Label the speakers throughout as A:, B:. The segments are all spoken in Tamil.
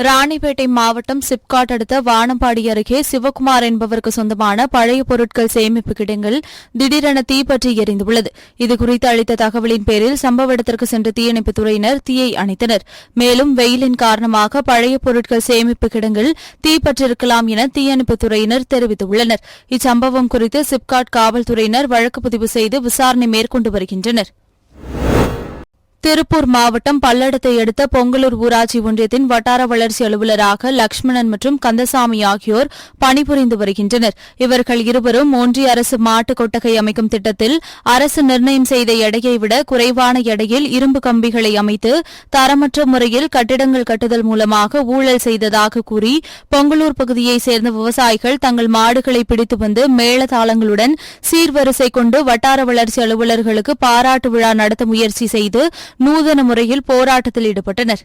A: ராணிப்பேட்டை மாவட்டம் சிப்காட் அடுத்த வானம்பாடி அருகே சிவக்குமார் என்பவருக்கு சொந்தமான பழைய பொருட்கள் சேமிப்பு கிடங்கில் திடீரென தீப்பற்றி எரிந்துள்ளது. இதுகுறித்து அளித்த தகவலின் பேரில் சம்பவ இடத்திற்கு சென்ற தீயணைப்புத் துறையினர் தீயை அணைத்தனர். மேலும் வெயிலின் காரணமாக பழைய பொருட்கள் சேமிப்பு கிடங்கில் தீப்பற்றிருக்கலாம் என தீயணைப்புத் துறையினர் தெரிவித்துள்ளனர். இச்சம்பவம் குறித்து சிப்காட் காவல்துறையினர் வழக்கு பதிவு செய்து விசாரணை மேற்கொண்டு வருகின்றனர். திருப்பூர் மாவட்டம் பல்லடத்தை அடுத்த பொங்கலூர் ஊராட்சி ஒன்றியத்தின் வட்டார வளர்ச்சி அலுவலராக லட்சுமணன் மற்றும் கந்தசாமி ஆகியோர் பணிபுரிந்து வருகின்றனர். இவர்கள் இருவரும் ஒன்றிய அரசு மாட்டு கொட்டகை அமைக்கும் திட்டத்தில் அரசு நிர்ணயம் செய்த எடையை விட குறைவான எடையில் இரும்பு கம்பிகளை அமைத்து தரமற்ற முறையில் கட்டிடங்கள் கட்டுதல் மூலமாக ஊழல் செய்ததாக கூறி பொங்கலூர் பகுதியைச் சேர்ந்த விவசாயிகள் தங்கள் மாடுகளை பிடித்து வந்து மேளதாளங்களுடன் சீர்வரிசை கொண்டு வட்டார வளர்ச்சி அலுவலர்களுக்கு பாராட்டு விழா நடத்த முயற்சி செய்து நூதன முறையில் போராட்டத்தில் ஈடுபட்டனர்.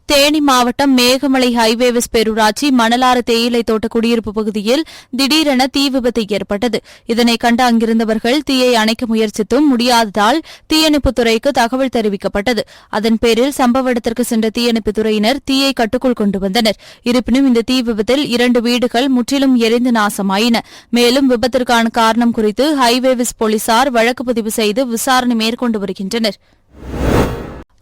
A: தேனி மாவட்டம் மேகமலை ஹைவேவிஸ் பேரூராட்சி மணலாறு தேயிலை தோட்ட குடியிருப்பு பகுதியில் திடீரென தீ விபத்து ஏற்பட்டது. இதனை கண்டு அங்கிருந்தவர்கள் தீயை அணைக்க முயற்சித்தும் முடியாததால் தீயணைப்புத் துறைக்கு தகவல் தெரிவிக்கப்பட்டது. அதன் பேரில் சம்பவ இடத்திற்கு சென்ற தீயணைப்புத் துறையினர் தீயை கட்டுக்குள் கொண்டு வந்தனர். இருப்பினும் இந்த தீ விபத்தில் 2 வீடுகள் முற்றிலும் எரிந்து நாசமாயின. மேலும் விபத்திற்கான காரணம் குறித்து ஹைவேவிஸ் போலீசார் வழக்கு பதிவு செய்து விசாரணை மேற்கொண்டு வருகின்றனர்.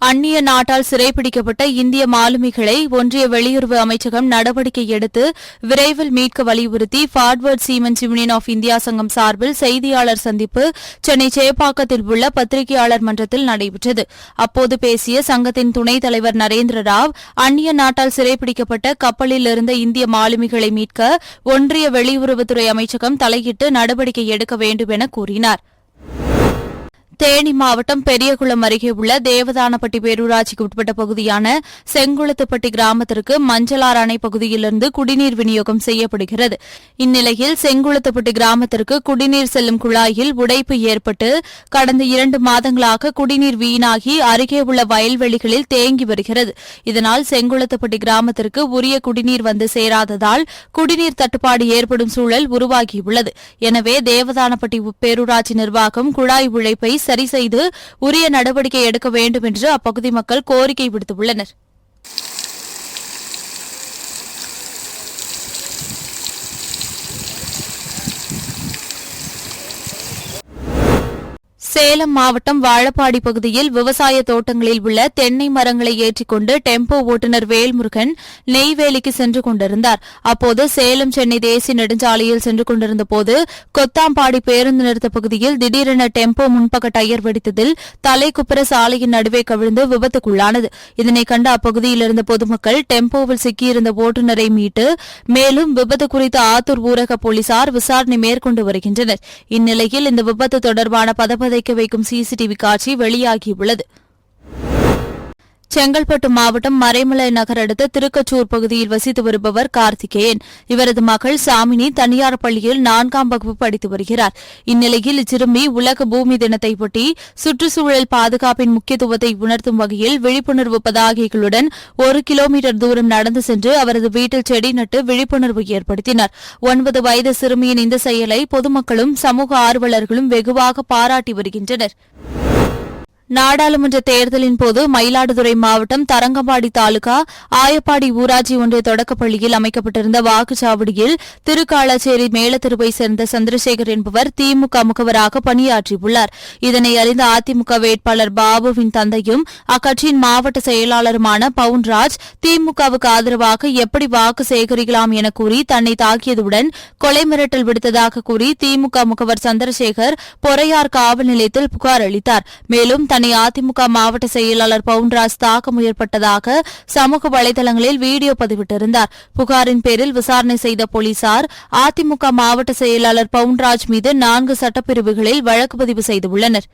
A: அந்நிய நாட்டால் சிறைப்பிடிக்கப்பட்ட இந்திய மாலுமிகளை ஒன்றிய வெளியுறவு அமைச்சகம் நடவடிக்கை எடுத்து விரைவில் மீட்க வலியுறுத்தி Forward Seamen's Union of India சங்கம் சார்பில் செய்தியாளர் சந்திப்பு சென்னை சேப்பாக்கத்தில் உள்ள பத்திரிகையாளர் மன்றத்தில் நடைபெற்றது. அப்போது பேசிய சங்கத்தின் துணைத் தலைவர் நரேந்திர ராவ், அந்நிய நாட்டால் சிறைப்பிடிக்கப்பட்ட கப்பலில் இருந்த இந்திய மாலுமிகளை மீட்க ஒன்றிய வெளியுறவுத்துறை அமைச்சகம் தலையிட்டு நடவடிக்கை எடுக்க வேண்டும் என கூறினார். தேனி மாவட்டம் பெரியகுளம் அருகே உள்ள தேவதானப்பட்டி பேரூராட்சிக்கு உட்பட்ட பகுதியான செங்குளத்துப்பட்டி கிராமத்திற்கு மஞ்சளார் அணை பகுதியிலிருந்து குடிநீர் விநியோகம் செய்யப்படுகிறது. இந்நிலையில் செங்குளத்துப்பட்டி கிராமத்திற்கு குடிநீர் செல்லும் குழாயில் உடைப்பு ஏற்பட்டு கடந்த 2 மாதங்களாக குடிநீர் வீணாகி அருகே உள்ள வயல்வெளிகளில் தேங்கி வருகிறது. இதனால் செங்குளத்துப்பட்டி கிராமத்திற்கு உரிய குடிநீர் வந்து சேராததால் குடிநீர் தட்டுப்பாடு ஏற்படும் சூழல் உருவாகியுள்ளது. எனவே தேவதானப்பட்டி பேரூராட்சி நிர்வாகம் குழாய் உழைப்பை சரி செய்து உரிய நடவடிக்கை எடுக்க வேண்டும் என்று அப்பகுதி மக்கள் கோரிக்கை விடுத்துள்ளனர். சேலம் மாவட்டம் வாழப்பாடி பகுதியில் விவசாய தோட்டங்களில் உள்ள தென்னை மரங்களை ஏற்றிக்கொண்டு டெம்போ ஓட்டுநர் வேல்முருகன் நெய்வேலிக்கு சென்று கொண்டிருந்தார். அப்போது சேலம் சென்னை தேசிய நெடுஞ்சாலையில் சென்று கொண்டிருந்தபோது கொத்தாம்பாடி பேருந்து நிறுத்த பகுதியில் திடீரென டெம்போ முன்பக்க டயர் வெடித்ததில் தலைக்குப்புற சாலையின் நடுவே கவிழ்ந்து விபத்துக்குள்ளானது. இதனை கண்ட அப்பகுதியில் இருந்த பொதுமக்கள் டெம்போவில் சிக்கியிருந்த ஓட்டுநரை மீட்டு மேலும் விபத்து குறித்து ஆத்தூர் ஊரக போலீசார் விசாரணை மேற்கொண்டு வருகின்றனர். இந்நிலையில் இந்த விபத்து தொடர்பான பதப்பதைக்க வைக்கும் சிசிடிவி காட்சி வெளியாகியுள்ளது. செங்கல்பட்டு மாவட்டம் மறைமலை நகர் அடுத்த திருக்கச்சூர் பகுதியில் வசித்து வருபவர் கார்த்திகேயன். இவரது மகள் சாமினி தனியார் பள்ளியில் 4ஆம் வகுப்பு படித்து வருகிறார். இந்நிலையில் இச்சிறுமி உலக பூமி தினத்தையொட்டி சுற்றுச்சூழல் பாதுகாப்பின் முக்கியத்துவத்தை உணர்த்தும் வகையில் விழிப்புணர்வு பதாகைகளுடன் 1 கிலோமீட்டர் தூரம் நடந்து சென்று அவரது வீட்டில் செடி நட்டு விழிப்புணர்வு ஏற்படுத்தினார். 9 வயது சிறுமியின் இந்த செயலை பொதுமக்களும் சமூக ஆர்வலர்களும் வெகுவாக பாராட்டி வருகின்றனர். நாடாளுமன்ற தேர்தலின் போது மயிலாடுதுறை மாவட்டம் தரங்கம்பாடி தாலுகா ஆயப்பாடி ஊராட்சி ஒன்றிய தொடக்கப்பள்ளியில் அமைக்கப்பட்டிருந்த வாக்குச்சாவடியில் திருக்காளாச்சேரி மேலத்தெருவை சேர்ந்த சந்திரசேகர் என்பவர் திமுக முகவராக பணியாற்றியுள்ளார். இதனை அறிந்த அதிமுக வேட்பாளர் பாபுவின் தந்தையும் அக்கட்சியின் மாவட்ட செயலாளருமான பவுன்ராஜ் திமுகவுக்கு ஆதரவாக எப்படி வாக்கு சேகரிக்கலாம் என கூறி தன்னை தாக்கியதுடன் கொலை மிரட்டல் விடுத்ததாக கூறி திமுக முகவர் சந்திரசேகர் பொறையார் காவல் நிலையத்தில் புகார் அளித்தார். மேலும் தன்னை அதிமுக மாவட்ட செயலாளர் பவுன்ராஜ் தாக்க முயற்பட்டதாக சமூக வலைதளங்களில் வீடியோ பதிவிட்டிருந்தார். புகாரின் பேரில் விசாரணை செய்த போலீசார் அதிமுக மாவட்ட செயலாளர் பவுன்ராஜ் மீது 4 சட்டப்பிரிவுகளில் வழக்கு பதிவு செய்துள்ளனர்.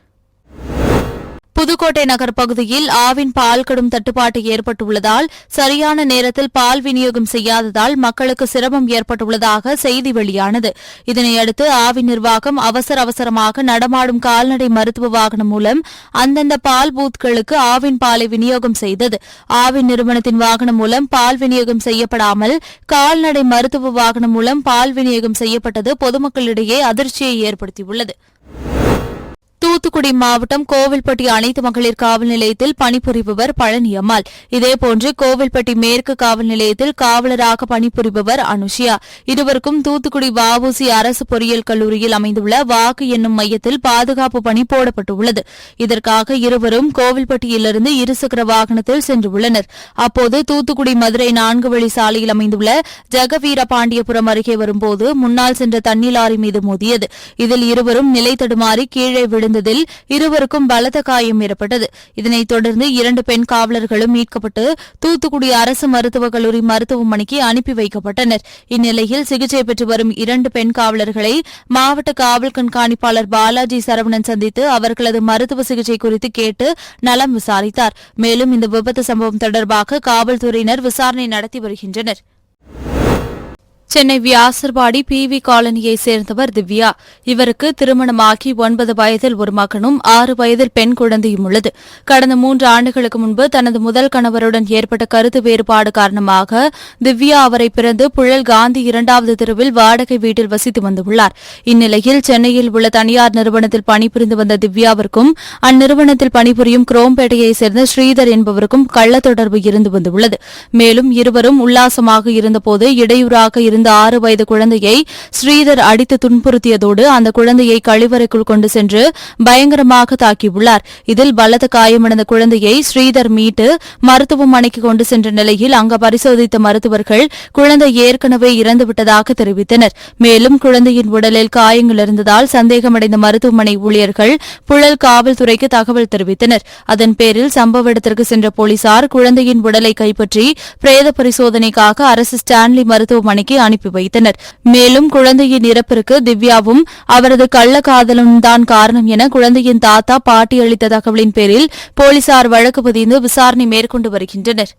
A: புதுக்கோட்டை நகர் பகுதியில் ஆவின் பால் கடும் தட்டுப்பாடு ஏற்பட்டுள்ளதால் சரியான நேரத்தில் பால் விநியோகம் செய்யாததால் மக்களுக்கு சிரமம் ஏற்பட்டுள்ளதாக செய்தி வெளியானது. இதனையடுத்து ஆவின் நிர்வாகம் அவசரமாக நடமாடும் கால்நடை மருத்துவ வாகனம் மூலம் அந்தந்த பால் பூத்களுக்கு ஆவின் பாலை விநியோகம் செய்தது. ஆவின் நிறுவனத்தின் வாகனம் மூலம் பால் விநியோகம் செய்யப்படாமல் கால்நடை மருத்துவ வாகனம் மூலம் பால் விநியோகம் செய்யப்பட்டது பொதுமக்களிடையே அதிர்ச்சியை ஏற்படுத்தியுள்ளது. தூத்துக்குடி மாவட்டம் கோவில்பட்டி அனைத்து மகளிர் காவல் நிலையத்தில் பணிபுரிபவர் பழனியம்மாள். இதேபோன்று கோவில்பட்டி மேற்கு காவல் நிலையத்தில் காவலராக பணிபுரிபவர் அனுஷியா. இருவருக்கும் தூத்துக்குடி வஉசி அரசு பொறியியல் கல்லூரியில் அமைந்துள்ள வாக்கு எண்ணும் மையத்தில் பாதுகாப்பு பணி போடப்பட்டுள்ளது. இதற்காக இருவரும் கோவில்பட்டியிலிருந்து இருசக்கர வாகனத்தில் சென்றுள்ளனர். அப்போது தூத்துக்குடி மதுரை 4 வழி சாலையில் அமைந்துள்ள ஜெகவீரபாண்டியபுரம் அருகே வரும்போது முன்னால் சென்ற தண்ணி லாரி மீது மோதியது. இதில் இருவரும் நிலை தடுமாறி கீழே விழுந்ததில் இருவருக்கும் பலத்த காயம் ஏற்பட்டது. இதனைத் தொடர்ந்து 2 பெண் காவலர்களும் மீட்கப்பட்டு தூத்துக்குடி அரசு மருத்துவக் கல்லூரி மருத்துவமனைக்கு அனுப்பி வைக்கப்பட்டனர். இந்நிலையில் சிகிச்சை பெற்று வரும் 2 பெண் காவலர்களை மாவட்ட காவல் கண்காணிப்பாளர் பாலாஜி சரவணன் சந்தித்து அவர்களது மருத்துவ சிகிச்சை குறித்து கேட்டு நலம் விசாரித்தார். மேலும் இந்த விபத்து சம்பவம் தொடர்பாக காவல்துறையினர் விசாரணை நடத்தி வருகின்றனர். சென்னை வியாசர்பாடி PV காலனியைச் சேர்ந்தவர் திவ்யா. இவருக்கு திருமணமாகி 9 வயதில் ஒரு மகனும் 6 வயதில் பெண் குழந்தையும் உள்ளது. கடந்த 3 ஆண்டுகளுக்கு முன்பு தனது முதல் கணவருடன் ஏற்பட்ட கருத்து வேறுபாடு காரணமாக திவ்யா அவரை பிறந்து புழல் காந்தி 2வது தெருவில் வாடகை வீட்டில் வசித்து வந்துள்ளார். இந்நிலையில் சென்னையில் உள்ள தனியார் நிறுவனத்தில் பணிபுரிந்து வந்த திவ்யாவிற்கும் அந்நிறுவனத்தில் பணிபுரியும் குரோம்பேட்டையைச் சேர்ந்த ஸ்ரீதர் என்பவருக்கும் கள்ள தொடர்பு இருந்து வந்துள்ளது. மேலும் இருவரும் உல்லாசமாக இருந்தபோது இடையூறாக இருந்த 6 வயது குழந்தையை ஸ்ரீதர் அடித்து துன்புறுத்தியதோடு அந்த குழந்தையை கழிவறைக்குள் கொண்டு சென்று பயங்கரமாக தாக்கியுள்ளார். இதில் பலத்த காயமடைந்த குழந்தையை ஸ்ரீதர் மீட்டு மருத்துவமனைக்கு கொண்டு சென்ற நிலையில் அங்கு பரிசோதித்த மருத்துவர்கள் குழந்தை ஏற்கனவே இறந்துவிட்டதாக தெரிவித்தனர். மேலும் குழந்தையின் உடலில் காயங்கள் இருந்ததால் சந்தேகமடைந்த மருத்துவமனை ஊழியர்கள் புழல் காவல்துறைக்கு தகவல் தெரிவித்தனர். அதன் பேரில் சம்பவ இடத்திற்கு சென்ற போலீசார் குழந்தையின் உடலை கைப்பற்றி பிரேத பரிசோதனைக்காக அரசு ஸ்டான்லி மருத்துவமனைக்கு அனுப்பி வைத்தனர். மேலும் குழந்தையின் இறப்பிற்கு திவ்யாவும் அவரது கள்ளக்காதலும் தான் காரணம் என குழந்தையின் தாத்தா பாட்டி அளித்த தகவலின் பேரில் போலீசார் வழக்கு பதிந்து விசாரணை மேற்கொண்டு வருகின்றனர்.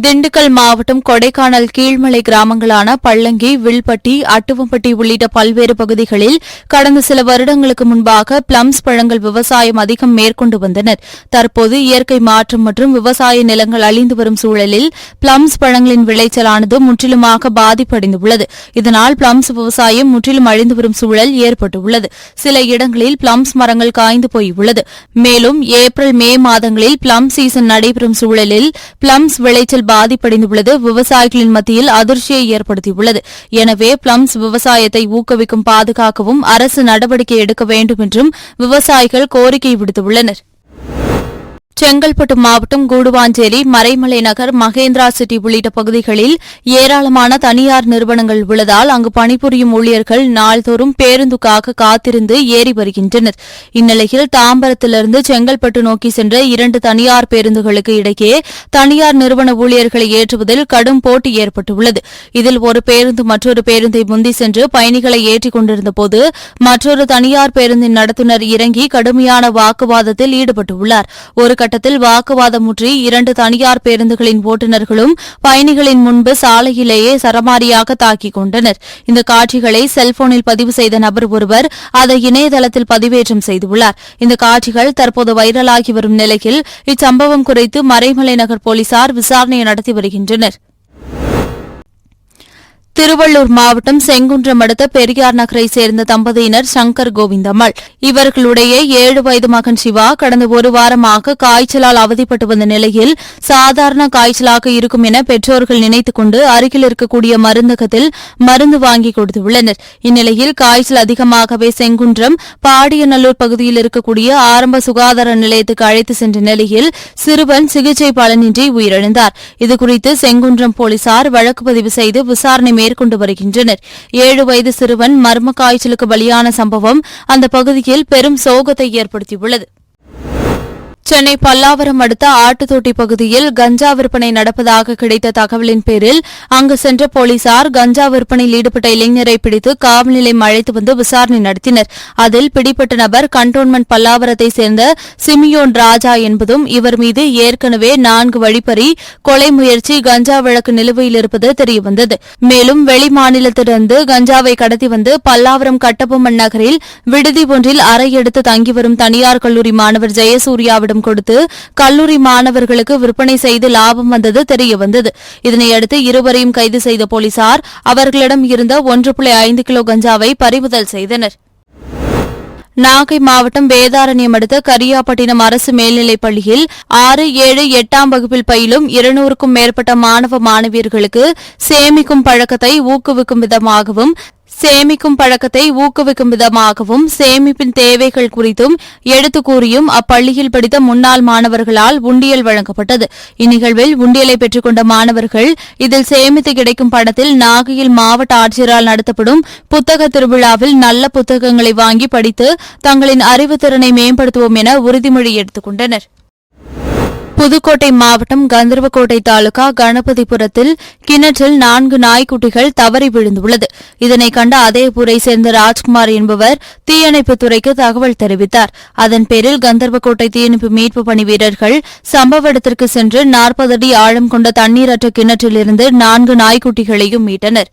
A: திண்டுக்கல் மாவட்டம் கொடைக்கானல் கீழ்மலை கிராமங்களான பள்ளங்கி, வில்பட்டி, அட்டுவம்பட்டி உள்ளிட்ட பல்வேறு பகுதிகளில் கடந்த சில வருடங்களுக்கு முன்பாக பிளம்ஸ் பழங்கள் விவசாயம் அதிகம் மேற்கொண்டு வந்தனர். தற்போது இயற்கை மாற்றம் மற்றும் விவசாய நிலங்கள் அழிந்து வரும் சூழலில் பிளம்ஸ் பழங்களின் விளைச்சலானது முற்றிலுமாக பாதிப்படைந்துள்ளது. இதனால் பிளம்ஸ் விவசாயம் முற்றிலும் அழிந்து வரும் சூழல் ஏற்பட்டுள்ளது. சில இடங்களில் பிளம்ஸ் மரங்கள் காய்ந்து போயுள்ளது. மேலும் ஏப்ரல், மே மாதங்களில் பிளம் சீசன் நடைபெறும் சூழலில் பிளம்ஸ் விளைச்சல் பாதிப்படைந்துள்ளது விவசாயிகளின் மத்தியில் அதிர்ச்சியை ஏற்படுத்தியுள்ளது. எனவே பிளம்ஸ் விவசாயத்தை ஊக்குவிக்கும் பாதுகாக்கவும் அரசு நடவடிக்கை எடுக்க வேண்டும் என்றும் விவசாயிகள் கோரிக்கை விடுத்துள்ளனர். செங்கல்பட்டு மாவட்டம் கூடுவாஞ்சேரி, மறைமலை நகர், மகேந்திரா சிட்டி உள்ளிட்ட பகுதிகளில் ஏராளமான தனியார் நிறுவனங்கள் உள்ளதால் அங்கு பணிபுரியும் ஊழியர்கள் நாள்தோறும் பேருந்துக்காக காத்திருந்து ஏறி வருகின்றனர். இந்நிலையில் தாம்பரத்திலிருந்து செங்கல்பட்டு நோக்கி சென்ற 2 தனியார் பேருந்துகளுக்கு இடையே தனியார் நிறுவன ஊழியர்களை ஏற்றுவதில் கடும் போட்டி ஏற்பட்டுள்ளது. இதில் ஒரு பேருந்து மற்றொரு பேருந்தை முந்தி சென்று பயணிகளை ஏற்றிக் கொண்டிருந்தபோது மற்றொரு தனியார் பேருந்தின் நடத்துனர் இறங்கி கடுமையான வாக்குவாதத்தில் ஈடுபட்டுள்ளார். ஒரு கட்டத்தில் வாக்குவாதம் முற்றி 2 தனியார் பேருந்துகளின் ஓட்டுநர்களும் பயணிகளின் முன்பு சாலையிலேயே சரமாரியாக தாக்கிக் கொண்டனர். இந்த காட்சிகளை செல்போனில் பதிவு செய்த நபர் ஒருவர் அதை இணையதளத்தில் பதிவேற்றம் செய்துள்ளார். இந்த காட்சிகள் தற்போது வைரலாகி வரும் நிலையில் இச்சம்பவம் குறித்து மறைமலை நகர் போலீசார் விசாரணை நடத்தி வருகின்றனர். திருவள்ளூர் மாவட்டம் செங்குன்றம் அடுத்த பெரியார் நகரைச் சேர்ந்த தம்பதியினர் சங்கர் கோவிந்தம்மாள். இவர்களுடைய 7 வயது மகன் சிவா கடந்த ஒரு வாரமாக காய்ச்சலால் அவதிப்பட்டு வந்த நிலையில் சாதாரண காய்ச்சலாக இருக்கும் என பெற்றோர்கள் நினைத்துக் கொண்டு அருகில் இருக்கக்கூடிய மருந்தகத்தில் மருந்து வாங்கி கொடுத்துள்ளனர். இந்நிலையில் காய்ச்சல் அதிகமாகவே செங்குன்றம் பாடியநல்லூர் பகுதியில் இருக்கக்கூடிய ஆரம்ப சுகாதார நிலையத்துக்கு அழைத்து சென்ற நிலையில் சிறுவன் சிகிச்சை பலனின்றி உயிரிழந்தார். இதுகுறித்து செங்குன்றம் போலீசார் வழக்கு பதிவு செய்து விசாரணை மேற்கொண்டு வருகின்றனர். 7 வயது சிறுவன் மர்ம காய்ச்சலுக்கு பலியான சம்பவம் அந்த பகுதியில் பெரும் சோகத்தை ஏற்படுத்தியுள்ளது. சென்னை பல்லாவரம் அடுத்த ஆட்டுத்தொட்டி பகுதியில் கஞ்சா விற்பனை நடப்பதாக கிடைத்த தகவலின் பேரில் அங்கு சென்ற போலீசார் கஞ்சா விற்பனையில் ஈடுபட்ட இளைஞரை பிடித்து காவல் நிலையம் அழைத்து வந்து விசாரணை நடத்தினர். அதில் பிடிப்பட்ட நபர் கண்டோன்மெண்ட் பல்லாவரத்தை சேர்ந்த சிமியோன் ராஜா என்பதும் இவர் மீது ஏற்கனவே 4 வழிப்பறி, கொலை முயற்சி, கஞ்சா வழக்கு நிலுவையில் இருப்பது தெரியவந்தது. மேலும் வெளிமாநிலத்திலிருந்து கஞ்சாவை கடத்தி வந்து பல்லாவரம் கட்டபொம்மன் நகரில் விடுதி ஒன்றில் அறை எடுத்து தங்கி வரும் தனியார் கல்லூரி மாணவர் ஜெயசூர்யாவிடம் கொடுத்து கல்லூரி மாணவர்களுக்கு விற்பனை செய்து லாபம் வந்தது தெரியவந்தது. இதனையடுத்து இருவரையும் கைது செய்த போலீசார் அவர்களிடம் இருந்த 1.5 கிலோ கஞ்சாவை பறிமுதல் செய்தனர். நாகை மாவட்டம் வேதாரண்யம் அடுத்த கரியாப்பட்டினம் அரசு மேல்நிலைப் பள்ளியில் 6, 7, 8ஆம் வகுப்பில் பயிலும் 200க்கும் மேற்பட்ட மாணவ மாணவியர்களுக்கு சேமிக்கும் பழக்கத்தை ஊக்குவிக்கும் விதமாகவும் சேமிப்பின் தேவைகள் குறித்தும் எடுத்துக் கூறியும் அப்பள்ளியில் படித்த முன்னாள் மாணவர்களால் உண்டியல் வழங்கப்பட்டது. இந்நிகழ்வில் உண்டியலை பெற்றுக் கொண்ட மாணவர்கள் இதில் சேமித்து கிடைக்கும் பணத்தில் நாகையில் மாவட்ட ஆட்சியரால் நடத்தப்படும் புத்தக திருவிழாவில் நல்ல புத்தகங்களை வாங்கி படித்து தங்களின் அறிவுத்திறனை மேம்படுத்துவோம் என உறுதிமொழி எடுத்துக் கொண்டனர். புதுக்கோட்டை மாவட்டம் கந்தர்வக்கோட்டை தாலுகா கணபதிபுரத்தில் கிணற்றில் 4 நாய்க்குட்டிகள் தவறி விழுந்துள்ளது. இதனை கண்ட அதேபூரை சேர்ந்த ராஜ்குமார் என்பவர் தீயணைப்புத் துறைக்கு தகவல் தெரிவித்தார். அதன் பேரில் கந்தர்வக்கோட்டை தீயணைப்பு மீட்பு பணி வீரர்கள் சம்பவ இடத்திற்கு சென்று 40 அடி ஆழம் கொண்ட தண்ணீரற்ற கிணற்றிலிருந்து 4 நாய்க்குட்டிகளையும் மீட்டனர்.